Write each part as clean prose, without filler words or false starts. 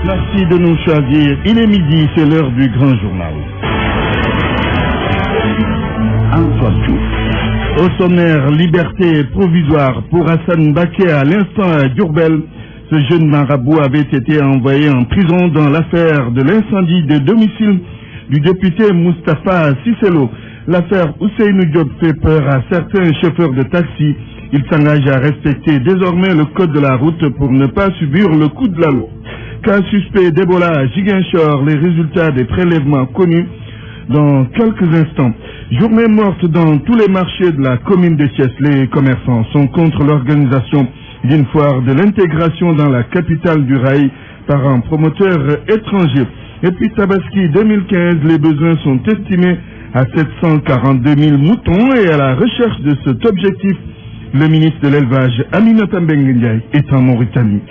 Merci de nous choisir. Il est midi, c'est l'heure du grand journal. Antoine Diouf. Au sommaire, liberté provisoire pour Hassan Baké à l'instant à Diourbel. Ce jeune marabout avait été envoyé en prison dans l'affaire de l'incendie de domicile du député Moustapha Cisselo. L'affaire Ousseynou Diop fait peur à certains chauffeurs de taxi. Ils s'engagent à respecter désormais le code de la route pour ne pas subir le coup de la loi. Cas suspect d'Ebola à Ziguinchor, les résultats des prélèvements connus dans quelques instants. Journée morte dans tous les marchés de la commune de Thiès. Les commerçants sont contre l'organisation d'une foire de l'intégration dans la capitale du rail par un promoteur étranger. Et puis Tabaski 2015, les besoins sont estimés à 742 000 moutons et à la recherche de cet objectif, le ministre de l'élevage Aminata Mbengue Ndiaye est en Mauritanie.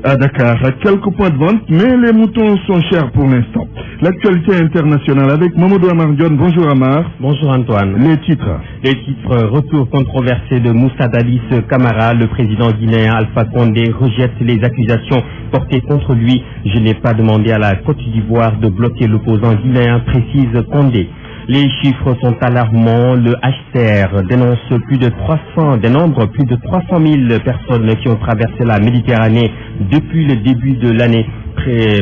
À Dakar, à quelques points de vente, mais les moutons sont chers pour l'instant. L'actualité internationale avec Mamadou Amar Dione. Bonjour Amar. Bonjour Antoine. Les titres. Retour controversé de Moussa Dadis Camara. Le président guinéen Alpha Condé rejette les accusations portées contre lui. Je n'ai pas demandé à la Côte d'Ivoire de bloquer l'opposant guinéen, précise Condé. Les chiffres sont alarmants. Le HCR dénonce plus de 300 000 personnes qui ont traversé la Méditerranée depuis le début de l'année.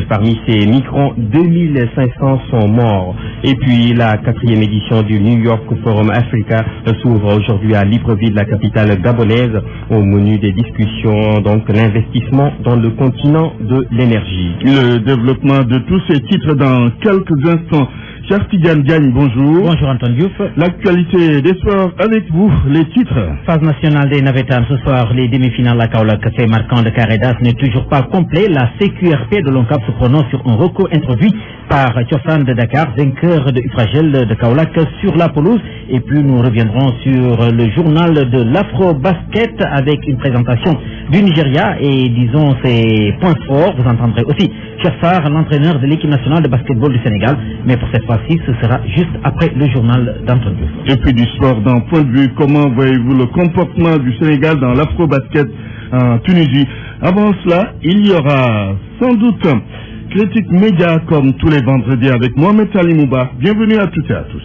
Parmi ces migrants, 2500 sont morts. Et puis la 4e édition du New York Forum Africa s'ouvre aujourd'hui à Libreville, la capitale gabonaise. Au menu des discussions, donc l'investissement dans le continent de l'énergie. Le développement de tous ces titres dans quelques instants. Cher Tidiane Diagne, bonjour. Bonjour Antoine Diouf. L'actualité des sports avec vous, les titres. Phase nationale des Navetans ce soir, les demi-finales à Kaolack, fait marquant de Caredas n'est toujours pas complet. La CQRP de l'ONCAP se prononce sur un recours introduit par Tchofan de Dakar, vainqueur de Ufragel de Kaolack sur la pelouse. Et puis nous reviendrons sur le journal de l'Afro-Basket avec une présentation du Nigeria et disons ses points forts. Vous entendrez aussi Chafar, l'entraîneur de l'équipe nationale de basketball du Sénégal. Mais pour cette fois-ci, ce sera juste après le journal d'Antoine Diouf. Et puis du sport, d'un point de vue, comment voyez-vous le comportement du Sénégal dans l'Afro-Basket en Tunisie? Avant cela, il y aura sans doute critique média comme tous les vendredis avec Mohamed Ali Mouba. Bienvenue à toutes et à tous.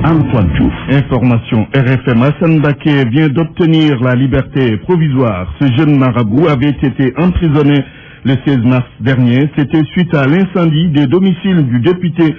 Antoine Diouf. Information RFM. Hassan Baké vient d'obtenir la liberté provisoire. Ce jeune marabout avait été emprisonné le 16 mars dernier. C'était suite à l'incendie des domiciles du député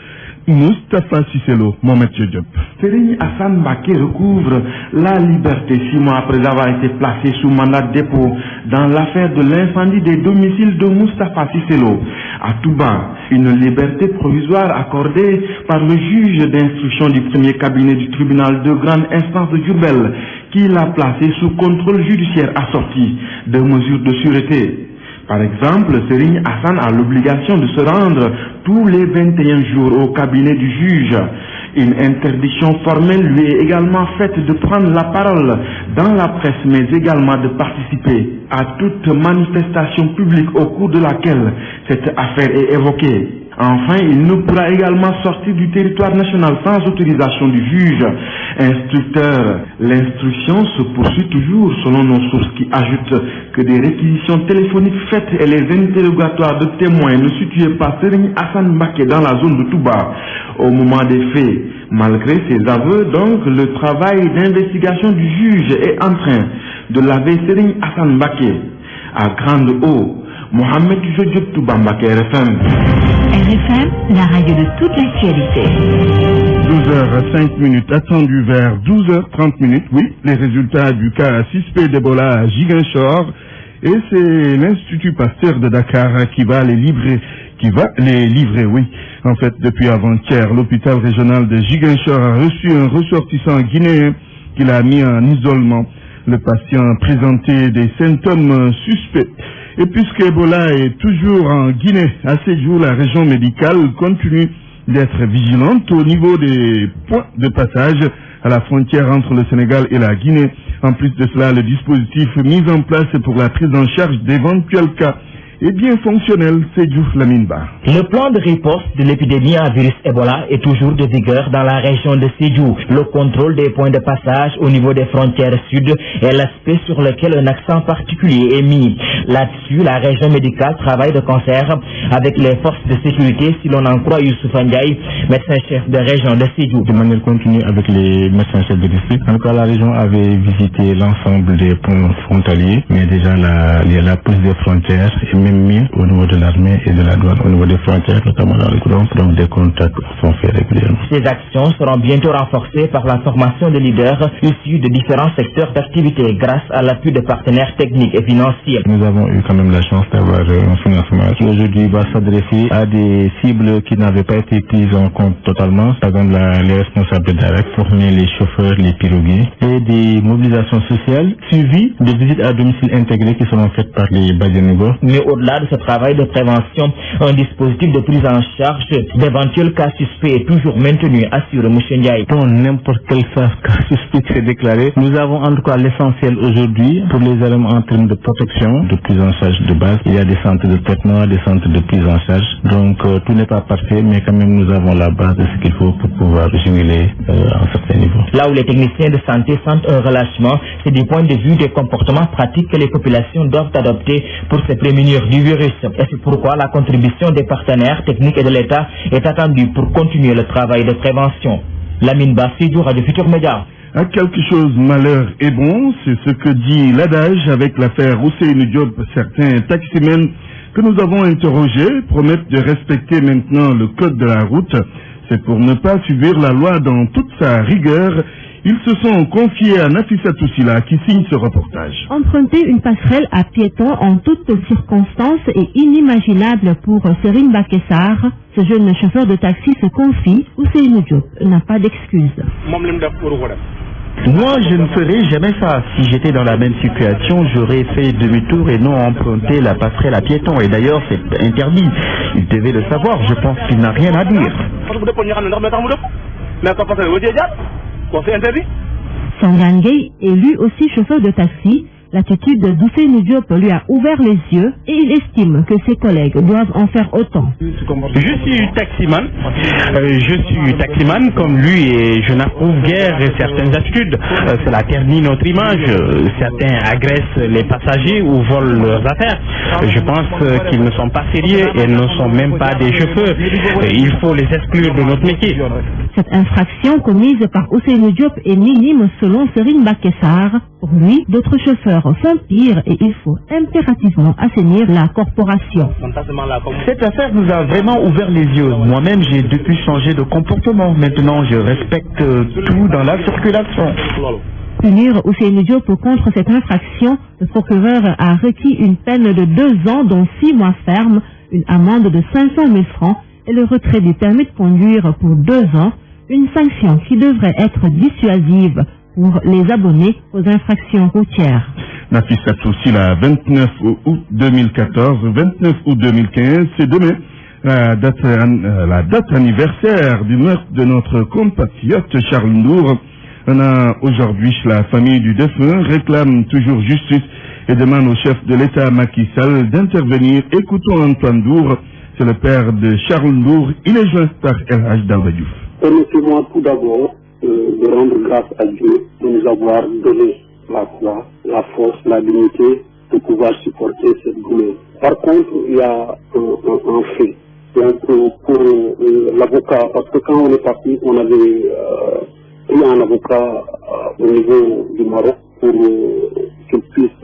Moustapha Cisselo. Mohamed Diop. Serigne Hassan Baké recouvre la liberté 6 mois après avoir été placé sous mandat de dépôt dans l'affaire de l'incendie des domiciles de Moustapha Cisselo à Touba. Une liberté provisoire accordée par le juge d'instruction du premier cabinet du tribunal de grande instance de Diourbel qui l'a placé sous contrôle judiciaire assorti de mesures de sûreté. Par exemple, Serigne Hassan a l'obligation de se rendre tous les 21 jours au cabinet du juge. Une interdiction formelle lui est également faite de prendre la parole dans la presse, mais également de participer à toute manifestation publique au cours de laquelle cette affaire est évoquée. Enfin, il ne pourra également sortir du territoire national sans autorisation du juge instructeur. L'instruction se poursuit toujours selon nos sources qui ajoutent que des réquisitions téléphoniques faites et les interrogatoires de témoins ne situaient pas Serigne Hassan Baké dans la zone de Touba au moment des faits. Malgré ces aveux, donc, le travail d'investigation du juge est en train de laver Serigne Hassan Baké à grande eau. Mohamed Diop Toubambaké, RFM. RFM, la radio de toute l'actualité. 12h05, attendu vers 12h30, oui, les résultats du cas suspect d'Ebola à Ziguinchor. Et c'est l'Institut Pasteur de Dakar qui va les livrer, oui. En fait, depuis avant-hier, l'hôpital régional de Ziguinchor a reçu un ressortissant guinéen qu'il a mis en isolement. Le patient présentait des symptômes suspects. Et puisque Ebola est toujours en Guinée, à ces jours, la région médicale continue d'être vigilante au niveau des points de passage à la frontière entre le Sénégal et la Guinée. En plus de cela, le dispositif mis en place pour la prise en charge d'éventuels cas est bien fonctionnel, c'est Diouf Laminba. Le plan de riposte de l'épidémie à virus Ebola est toujours de vigueur dans la région de Sédhiou. Le contrôle des points de passage au niveau des frontières sud est l'aspect sur lequel un accent particulier est mis. Là-dessus, la région médicale travaille de concert avec les forces de sécurité, si l'on en croit Youssouf Ndiaye, médecin-chef de région de Sédhiou. De manière continue avec les médecins-chefs de district. En tout cas, la région avait visité l'ensemble des points frontaliers, mais déjà la police des frontières est même mise au niveau de l'armée et de la douane, au niveau des frontières, notamment dans les groupes, donc des contacts sont faits régulièrement. Ces actions seront bientôt renforcées par la formation de leaders issus de différents secteurs d'activité grâce à l'appui de partenaires techniques et financiers. Nous avons eu quand même la chance d'avoir un financement qui aujourd'hui va s'adresser à des cibles qui n'avaient pas été prises en compte totalement, par exemple les responsables directs, former les chauffeurs, les piroguiers, et des mobilisations sociales suivies de visites à domicile intégrées qui seront faites par les Badianigo. Mais au-delà de ce travail de prévention, un dispositif de prise en charge d'éventuels cas suspects est toujours maintenu, assure M. Ndiaye. Pour n'importe quel cas suspect s'est déclaré, nous avons en tout cas l'essentiel aujourd'hui pour les éléments en termes de protection, de prise en charge de base. Il y a des centres de traitement, des centres de prise en charge. Donc tout n'est pas parfait, mais quand même nous avons la base de ce qu'il faut pour pouvoir juguler à un certain niveau. Là où les techniciens de santé sentent un relâchement, c'est du point de vue des comportements pratiques que les populations doivent adopter pour se prémunir du virus. Et c'est pourquoi la contribution des partenaires techniques et de l'État est attendue pour continuer le travail de prévention. Lamine Bassidou, Radio Futur Média. À quelque chose, malheur est bon, c'est ce que dit l'adage avec l'affaire Ousseynou Diop. Certains taximens que nous avons interrogés promettent de respecter maintenant le code de la route. C'est pour ne pas subir la loi dans toute sa rigueur. Ils se sont confiés à Nafissa Toussila qui signe ce reportage. Emprunter une passerelle à piétons en toutes circonstances est inimaginable pour Serine Bakessar. Ce jeune chauffeur de taxi se confie. Ousseynou Diop n'a pas d'excuse. Moi, je ne ferais jamais ça. Si j'étais dans la même situation, j'aurais fait demi-tour et non emprunté la passerelle à piétons. Et d'ailleurs, c'est interdit. Il devait le savoir. Je pense qu'il n'a rien à dire. Sangan Gay est lui aussi chauffeur de taxi. L'attitude d'Ousseynou Diop lui a ouvert les yeux et il estime que ses collègues doivent en faire autant. Je suis taximan comme lui et je n'approuve guère certaines attitudes. Cela ternit notre image. Certains agressent les passagers ou volent leurs affaires. Je pense qu'ils ne sont pas sérieux et ne sont même pas des chauffeurs. Il faut les exclure de notre métier. Cette infraction commise par Ousseynou Diop est minime selon Serine Bakessar. Pour lui, d'autres chauffeurs font pire et il faut impérativement assainir la corporation. Cette affaire nous a vraiment ouvert les yeux. Moi-même, j'ai depuis changé de comportement. Maintenant, je respecte tout dans la circulation. Punir Ousseynou Diop contre cette infraction, le procureur a requis une peine de 2 ans dont 6 mois ferme, une amende de 500 000 francs et le retrait du permis de conduire pour 2 ans, une sanction qui devrait être dissuasive pour les abonnés aux infractions routières. Nafissa Toussila, 29 août 2014, 29 août 2015, c'est demain la date anniversaire du meurtre de notre compatriote Charles Ndour. On a aujourd'hui, la famille du défunt réclame toujours justice et demande au chef de l'État Macky Sall d'intervenir. Écoutons Antoine Ndour, c'est le père de Charles Ndour. Il est joint par El Hadj Daouda Diouf. Permettez-moi tout d'abord de rendre grâce à Dieu de nous avoir donné la foi, la force, la dignité de pouvoir supporter cette douleur. Par contre, il y a un fait. Donc, pour l'avocat, parce que quand on est parti, on avait pris un avocat au niveau du Maroc pour qu'il puisse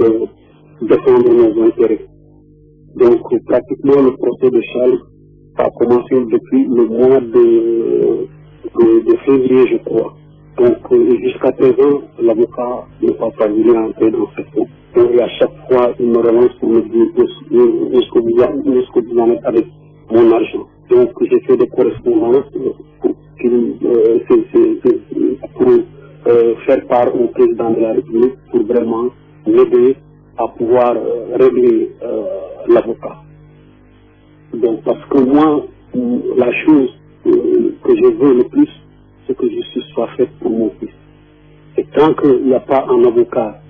défendre nos intérêts. Donc, pratiquement, le procès de Charles a commencé depuis le mois de février, je crois. Donc, jusqu'à présent, l'avocat n'est pas parvenu à entrer dans cette fond. Et à chaque fois, il me relance pour me dire où est-ce que vous en êtes avec mon argent. Donc, j'ai fait des correspondances pour faire part au président de la République pour vraiment m'aider à pouvoir régler l'avocat. Donc, parce que moi, la chose que je veux le plus, c'est que justice soit faite pour mon fils. Et tant qu'il n'y a pas un avocat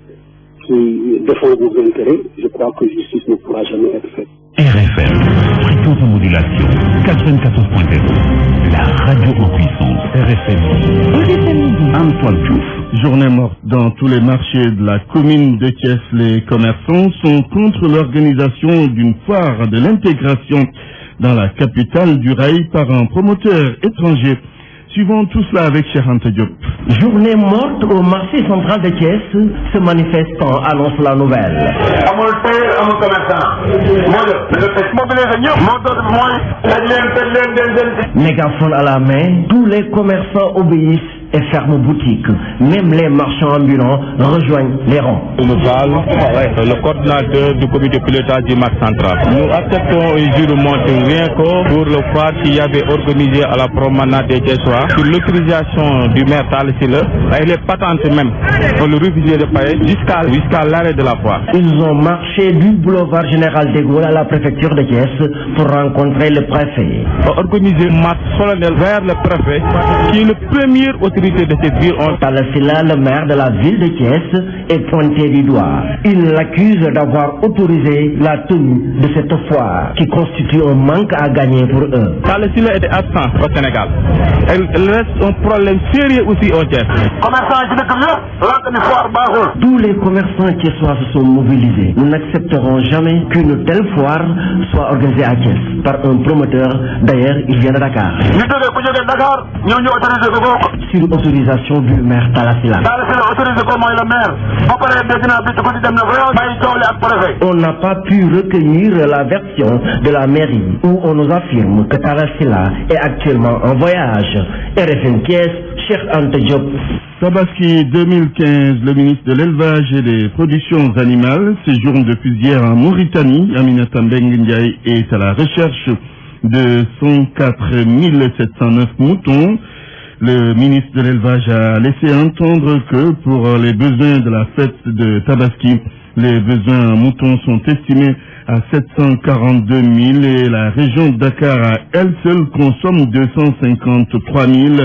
qui défend vos intérêts, je crois que justice ne pourra jamais être faite. RFM, fréquence en modulation, 94.0, la radio en puissance, RFM Midi. Antoine Diouf. Journée morte dans tous les marchés de la commune de Thiès. Les commerçants sont contre l'organisation d'une foire de l'intégration dans la capitale du rail par un promoteur étranger. Suivons tout cela avec Cheikh Anta Diop. Journée morte au marché central de Thiès, ce manifestant annonce la nouvelle. Mégaphone à la main, tous les commerçants obéissent et ferment boutique. Même les marchands ambulants rejoignent les rangs. Le coordinateur du comité de pilotage du marché central. Nous acceptons une jurement rien que pour le foire qu'il y avait organisé à la promenade des Thiessois sur l'autorisation du maire Talsile et les patentes même pour le refuser de payer jusqu'à l'arrêt de la foire. Ils ont marché du boulevard général de Gaulle à la préfecture de Thiès pour rencontrer le préfet. Organiser une marche solennelle vers le préfet qui est le premier autorité de cette ville. Talsila, le maire de la ville de Thiès, est pointé du doigt. Il l'accuse d'avoir autorisé la tenue de cette foire qui constitue un manque à gagner pour eux. Talsila était absent au Sénégal. Elle reste un problème sérieux aussi au Thiès. Tous les commerçants thiessois se sont mobilisés. Nous n'accepterons jamais qu'une telle foire soit organisée à Thiès par un promoteur. D'ailleurs, il vient de Dakar. Sur autorisation du maire Talsila. On n'a pas pu recueillir la version de la mairie où on nous affirme que Talsila est actuellement en voyage. RFM Thiès, Cheikh Anta Diop. Tabaski 2015, le ministre de l'Élevage et des Productions Animales séjourne depuis hier en Mauritanie. Aminata Mbengue Ndiaye est à la recherche de 104 709 moutons. Le ministre de l'Élevage a laissé entendre que pour les besoins de la fête de Tabaski, les besoins en moutons sont estimés à 742 000 et la région de Dakar à elle seule consomme 253 000.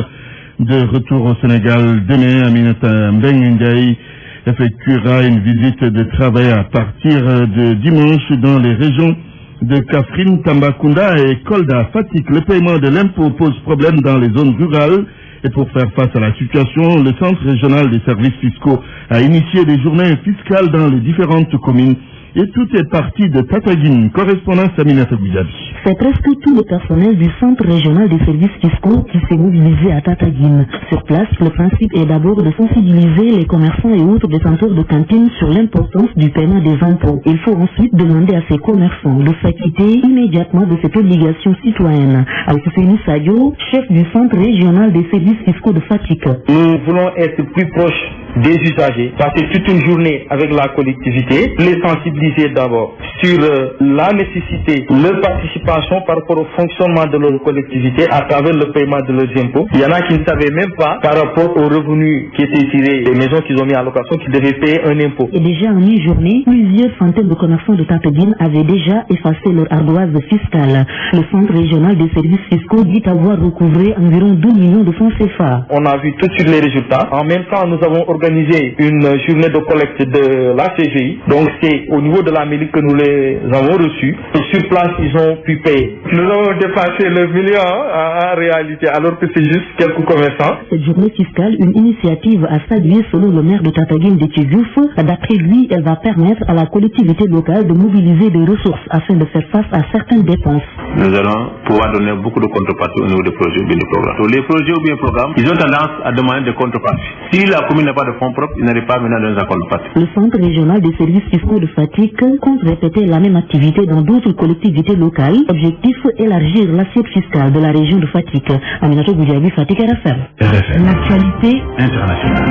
De retour au Sénégal, demain, Aminata Mbengue Ndiaye effectuera une visite de travail à partir de dimanche dans les régions de Kaffrine, Tambacounda et Kolda. Fatick, le paiement de l'impôt pose problème dans les zones rurales. Et pour faire face à la situation, le Centre régional des services fiscaux a initié des journées fiscales dans les différentes communes. Et tout est parti de Tataguine. Correspondance Aminata Goudiaby. C'est presque tout le personnel du Centre régional des services fiscaux qui s'est mobilisé à Tataguine. Sur place, le principe est d'abord de sensibiliser les commerçants et autres détenteurs de cantines sur l'importance du paiement des impôts. Il faut ensuite demander à ces commerçants de s'acquitter immédiatement de cette obligation citoyenne. Al-Koufeni Sadio, chef du Centre régional des services fiscaux de Fatick. Nous voulons être plus proches des usagers, passer toute une journée avec la collectivité, les sensibiliser d'abord sur la nécessité de leur participation par rapport au fonctionnement de leur collectivité à travers le paiement de leurs impôts. Il y en a qui ne savaient même pas par rapport aux revenus qui étaient tirés des maisons qu'ils ont mis en location qu'ils devaient payer un impôt. Et déjà en mi-journée, plusieurs centaines de commerçants de Tataguine avaient déjà effacé leur ardoise fiscale. Le Centre régional des services fiscaux dit avoir recouvré environ 2 millions de francs CFA. On a vu tout de suite les résultats. En même temps, nous avons organisé une journée de collecte de la CGI. Donc c'est au niveau de la mairie que nous les avons reçus. Et sur place, ils ont pu payer. Nous avons dépassé le million en réalité, alors que c'est juste quelques commerçants. Cette journée fiscale, une initiative à saluer selon le maire de Tataguine de Tchidjouf. D'après lui, elle va permettre à la collectivité locale de mobiliser des ressources afin de faire face à certaines dépenses. Nous allons pouvoir donner beaucoup de contreparties au niveau des projets ou bien des programmes. Donc, les projets ou bien programmes, ils ont tendance à demander des contreparties. Si la commune n'a pas de fonds propres, ils n'arrivent pas à mener dans un contrepartie. Le Centre régional des services fiscaux de Fatick compte répéter la même activité dans d'autres collectivités locales. Objectif, élargir l'assiette fiscale de la région de Fatick. Aminata Goudiaby, Fatick, RFM. L'actualité internationale.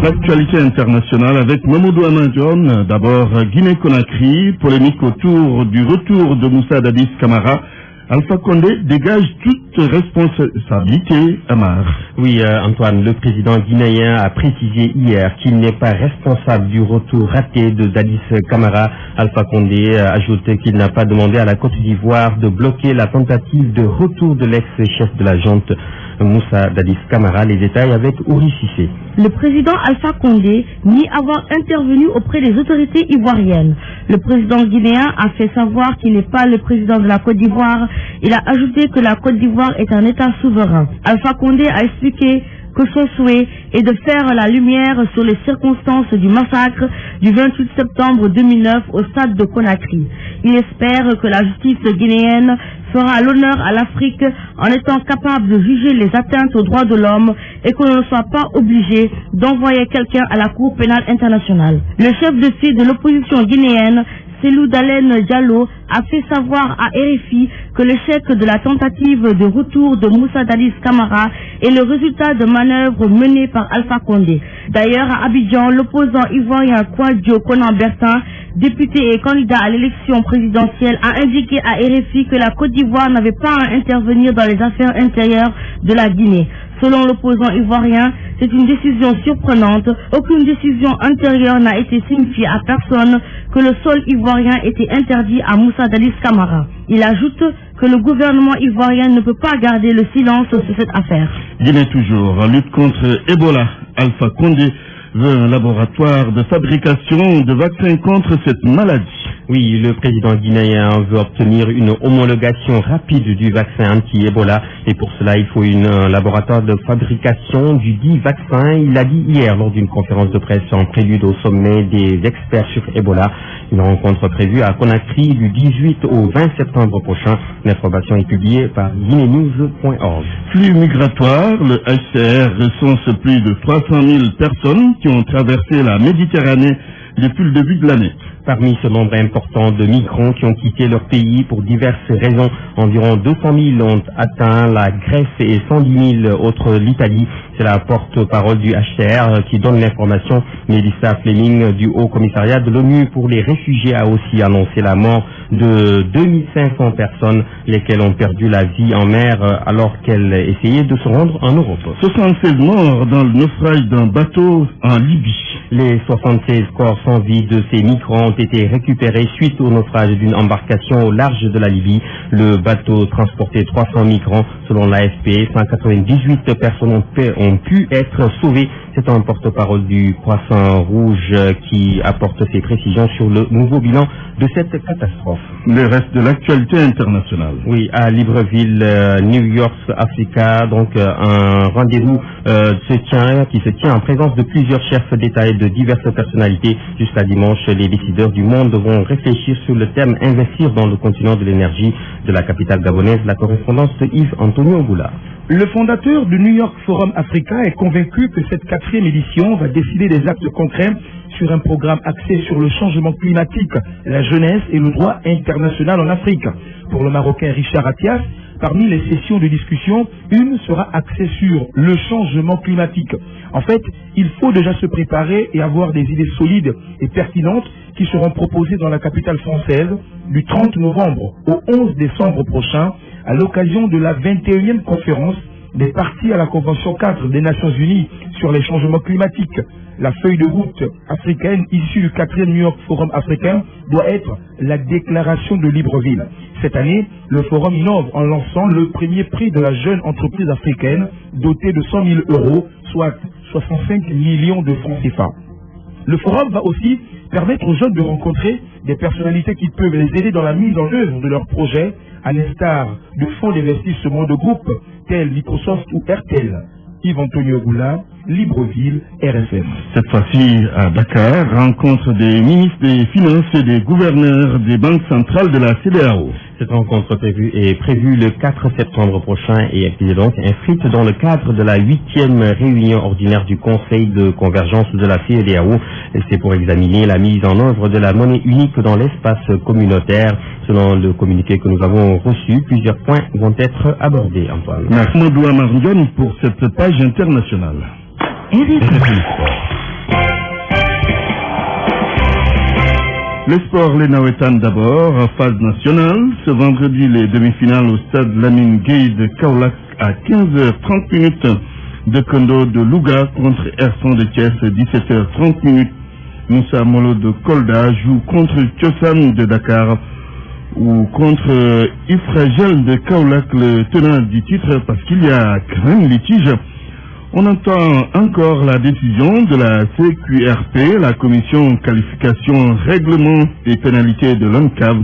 L'actualité internationale avec Mamadou Amandion. D'abord, Guinée-Conakry, polémique autour du retour de Moussa Dadis Camara. Alpha Condé dégage toute responsabilité, Amar. Oui, Antoine, le président guinéen a précisé hier qu'il n'est pas responsable du retour raté de Dadis Camara. Alpha Condé a ajouté qu'il n'a pas demandé à la Côte d'Ivoire de bloquer la tentative de retour de l'ex-chef de la junte. Moussa Dadis Camara. Les détails avec Ouri Cissé. Le président Alpha Condé nie avoir intervenu auprès des autorités ivoiriennes. Le président guinéen a fait savoir qu'il n'est pas le président de la Côte d'Ivoire. Il a ajouté que la Côte d'Ivoire est un État souverain. Alpha Condé a expliqué que son souhait est de faire la lumière sur les circonstances du massacre du 28 septembre 2009 au stade de Conakry. Il espère que la justice guinéenne fera l'honneur à l'Afrique en étant capable de juger les atteintes aux droits de l'homme et que l'on ne soit pas obligé d'envoyer quelqu'un à la Cour pénale internationale. Le chef de file de l'opposition guinéenne, Cellou Dalein Diallo, a fait savoir à RFI que l'échec de la tentative de retour de Moussa Dadis Camara est le résultat de manœuvres menées par Alpha Condé. D'ailleurs, à Abidjan, l'opposant ivoirien Kouadio Konan-Bertin, député et candidat à l'élection présidentielle, a indiqué à RFI que la Côte d'Ivoire n'avait pas à intervenir dans les affaires intérieures de la Guinée. Selon l'opposant ivoirien, c'est une décision surprenante. Aucune décision antérieure n'a été signifiée à personne que le sol ivoirien était interdit à Moussa Dadis Camara. Il ajoute que le gouvernement ivoirien ne peut pas garder le silence sur cette affaire. Guinée toujours, en lutte contre Ebola. Alpha Condé veut un laboratoire de fabrication de vaccins contre cette maladie. Oui, le président guinéen veut obtenir une homologation rapide du vaccin anti-Ebola et pour cela il faut un laboratoire de fabrication du dit vaccin. Il l'a dit hier lors d'une conférence de presse en prélude au sommet des experts sur Ebola. Une rencontre prévue à Conakry du 18 au 20 septembre prochain. L'information est publiée par guinénews.org. Flux migratoire, le HCR recense plus de 300 000 personnes qui ont traversé la Méditerranée depuis le début de l'année. Parmi ce nombre important de migrants qui ont quitté leur pays pour diverses raisons, environ 200 000 ont atteint la Grèce et 110 000 autres l'Italie. C'est la porte-parole du HCR qui donne l'information. Melissa Fleming du Haut Commissariat de l'ONU pour les réfugiés a aussi annoncé la mort de 2500 personnes, lesquelles ont perdu la vie en mer alors qu'elles essayaient de se rendre en Europe. 76 morts dans le naufrage d'un bateau en Libye. Les 76 corps sans vie de ces migrants ont été récupérés suite au naufrage d'une embarcation au large de la Libye. Le bateau transportait 300 migrants. Selon l'AFP, 198 personnes ont pu être sauvées. C'est un porte-parole du Croissant Rouge qui apporte ses précisions sur le nouveau bilan de cette catastrophe. Le reste de l'actualité internationale. Oui, à Libreville, New York, Africa, donc un rendez-vous qui se tient en présence de plusieurs chefs d'État et de diverses personnalités. Jusqu'à dimanche, les décideurs du monde devront réfléchir sur le thème investir dans le continent de l'énergie de la capitale gabonaise. La correspondance de Yves Antonio Goula. Le fondateur du New York Forum Africa est convaincu que cette 4e édition va décider des actes concrets sur un programme axé sur le changement climatique, la jeunesse et le droit international en Afrique. Pour le Marocain Richard Atias, parmi les sessions de discussion, une sera axée sur le changement climatique. En fait, il faut déjà se préparer et avoir des idées solides et pertinentes qui seront proposées dans la capitale française du 30 novembre au 11 décembre prochain à l'occasion de la 21e conférence des parties à la Convention 4 des Nations Unies sur les changements climatiques. La feuille de route africaine issue du 4e New York Forum africain doit être la déclaration de Libreville. Cette année, le forum innove en lançant le premier prix de la jeune entreprise africaine doté de 100 000 €, soit 65 millions de francs CFA. Le forum va aussi permettre aux jeunes de rencontrer des personnalités qui peuvent les aider dans la mise en œuvre de leurs projets, à l'instar de fonds d'investissement de groupes tels Microsoft ou RTL. Yves Antonio Goula, Libreville, RFM. Cette fois-ci, à Dakar, rencontre des ministres des Finances et des gouverneurs des banques centrales de la CEDEAO. Cette rencontre est prévue le 4 septembre prochain et est donc inscrite dans le cadre de la 8e réunion ordinaire du Conseil de convergence de la CEDEAO. C'est pour examiner la mise en œuvre de la monnaie unique dans l'espace communautaire. Selon le communiqué que nous avons reçu, plusieurs points vont être abordés, Antoine. Merci Maudou Amardion pour cette page internationale. Le sport, les Nawetan d'abord, en phase nationale. Ce vendredi, les demi-finales au stade Lamine Gueye de Kaolack à 15h30 de Kondo de Louga contre Ersan de Thiès, 17h30. Moussa Molo de Kolda joue contre Tiosan de Dakar. ou contre Ifragel de Kaolack, le tenant du titre, parce qu'il y a quand même litige. On entend encore la décision de la CQRP, la Commission Qualification Règlement et Pénalités de l'ONCAV.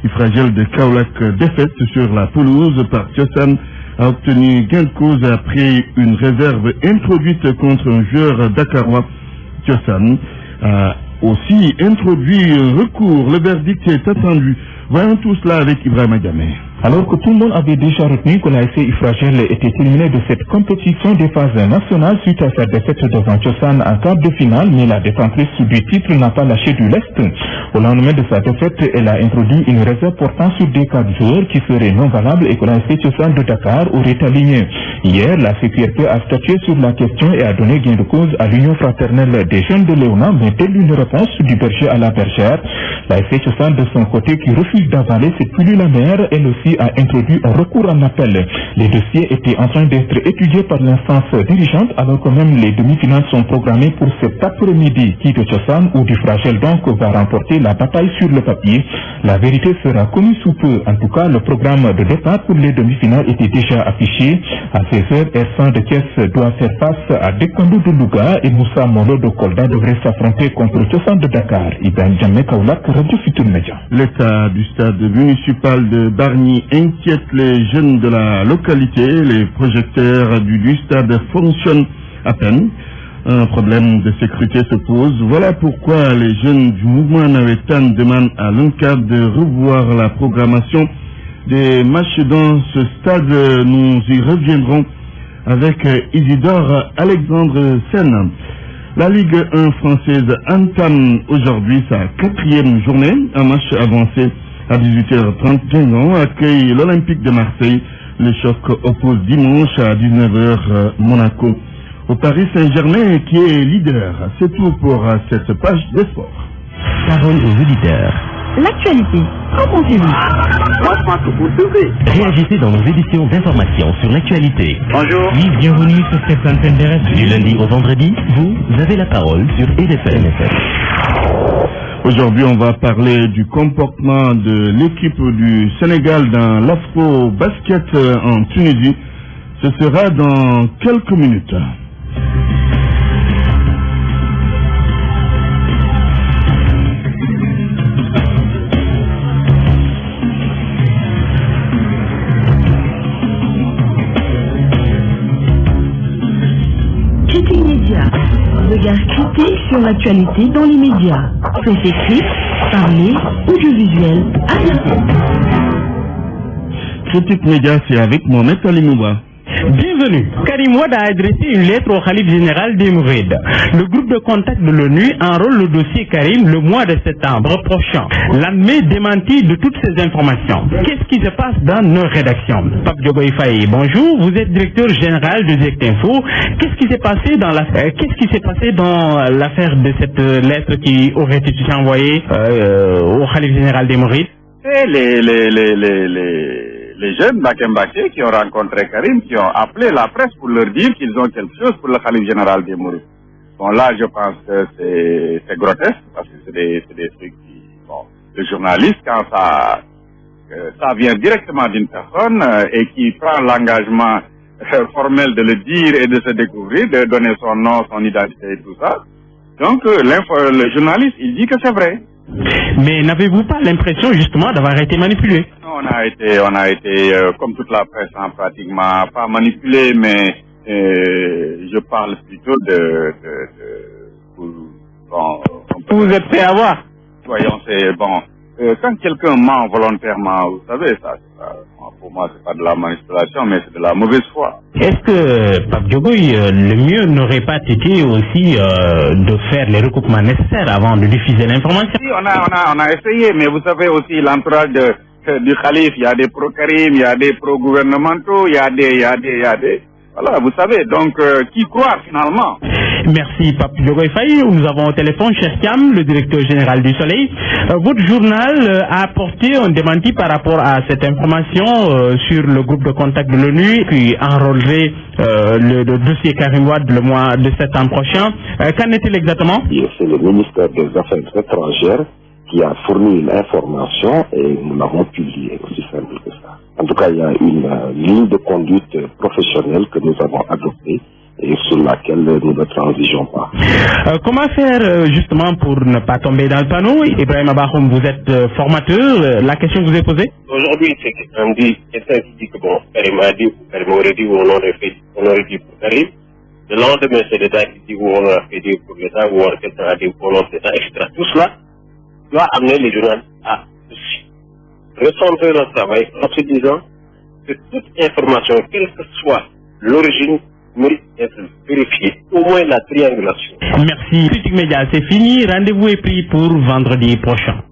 Ifragel de Kaolack, défaite sur la pelouse par Tiosan, a obtenu gain de cause après une réserve introduite contre un joueur dakarois. Tiosan a aussi introduit un recours. Le verdict est attendu. Voyons tout cela avec Ibrahim Adjamé. Alors que tout le monde avait déjà retenu que l'ASC Ifragel était éliminé de cette compétition des phases nationales suite à sa défaite devant Tiosan en quart de finale, mais la détentrice du titre n'a pas lâché du lest. Au lendemain de sa défaite, elle a introduit une réserve portant sur des 4 joueurs qui seraient non valables et que l'ASC Tiosan de Dakar aurait aligné. Hier, la CQRP a statué sur la question et a donné gain de cause à l'Union fraternelle des jeunes de Léona, mais telle une réponse du berger à la bergère. L'ASC Tiosan de son côté qui refuse d'avaler cette pilule amère, elle aussi a introduit un recours en appel. Les dossiers étaient en train d'être étudiés par l'instance dirigeante alors que même les demi-finales sont programmées pour cet après-midi. Qui de Tiosan ou du Fragel donc va remporter la bataille sur le papier. La vérité sera connue sous peu. En tout cas, le programme de départ pour les demi-finales était déjà affiché. À 16h, R100 de Thiès doit faire face à Dekandou de Louga et Moussa Molo de Kolda devrait s'affronter contre Tiosan de Dakar. Ibrahim Djamé Kaolack, Radio Futur Média. L'état du stade municipal de Bargny inquiète les jeunes de la localité. Les projecteurs du stade fonctionnent à peine. Un problème de sécurité se pose. Voilà pourquoi les jeunes du mouvement Nawetan demandent à l'ONCAV de revoir la programmation des matchs dans ce stade. Nous y reviendrons avec Isidore Alexandre Sen. La Ligue 1 française entame aujourd'hui sa 4e journée. Un match avancé à 18h30 accueille l'Olympique de Marseille. Le choc oppose dimanche à 19h Monaco au Paris Saint-Germain qui est leader. C'est tout pour cette page des sports. Parole aux auditeurs. L'actualité, qu'en pensez-vous? Réagissez dans nos éditions d'information sur l'actualité. Bonjour. Oui, bienvenue sur cette antenne d'RFM. Du lundi au vendredi, vous avez la parole sur RFM. Aujourd'hui, on va parler du comportement de l'équipe du Sénégal dans l'Afro-Basket en Tunisie. Ce sera dans quelques minutes. Critique Média. Regard critique sur l'actualité dans les médias. Presse écrite, parlée, audiovisuel, averti. Critique Média, c'est avec Mohamed Ali Mouba. Bienvenue. Karim Wade a adressé une lettre au Khalif général des Mourides. Le groupe de contact de l'ONU enrôle le dossier Karim le mois de septembre prochain. L'ANME démentit de toutes ces informations. Qu'est-ce qui se passe dans nos rédactions? Pape Diogoy Faye, bonjour. Vous êtes directeur général de Direct Info. Qu'est-ce qui s'est passé dans l'affaire de cette lettre qui aurait été envoyée au Khalif général des Mourides? Les jeunes Baké qui ont rencontré Karim, qui ont appelé la presse pour leur dire qu'ils ont quelque chose pour le Khalif général des Mourides. Bon, là, je pense que c'est grotesque, parce que c'est des trucs qui... Bon, le journaliste, quand ça vient directement d'une personne et qui prend l'engagement formel de le dire et de se découvrir, de donner son nom, son identité et tout ça, donc le journaliste, il dit que c'est vrai. Mais n'avez-vous pas l'impression justement d'avoir été manipulé? On a été comme toute la presse, pratiquement pas manipulé, mais je parle plutôt Vous êtes prêt à voir? Voyons, c'est bon. Quand quelqu'un ment volontairement, vous savez, ça, pour moi, c'est pas de la manipulation, mais c'est de la mauvaise foi. Est-ce que, Pape Diogoy, le mieux n'aurait pas été aussi de faire les recoupements nécessaires avant de diffuser l'information? Si, on a essayé, mais vous savez aussi, l'entourage du Khalif, il y a des pro-Karim, il y a des pro-gouvernementaux, il y a des... Voilà, vous savez, donc, qui croire finalement? Merci, Pape Diogoy Faye. Nous avons au téléphone Cheikh Thiam, le directeur général du Soleil. Votre journal a apporté un démenti par rapport à cette information sur le groupe de contact de l'ONU qui enrôlerait le dossier Karim Wade le mois de septembre prochain. Qu'en est-il exactement? C'est le ministère des Affaires étrangères qui a fourni l'information et nous l'avons publiée, aussi simple que ça. En tout cas, il y a une ligne de conduite professionnelle que nous avons adoptée et sur laquelle nous ne transigeons pas. Comment faire justement pour ne pas tomber dans le panneau? Ibrahim Abahoum, vous êtes formateur. La question que vous est posée? Aujourd'hui, c'est quelqu'un qui dit que bon, Karim a dit, ou Karim aurait dit, ou on aurait dit pour Karim. Le lendemain, c'est l'État qui dit, ou on aurait fait dire pour l'État, ou quelqu'un a dit pour l'État, etc. Tout cela doit amener les journalistes à recentrer leur travail en se disant que toute information, quelle que soit l'origine, mérite d'être vérifiée, au moins la triangulation. Merci. Critique Média, c'est fini. Rendez-vous est pris pour vendredi prochain.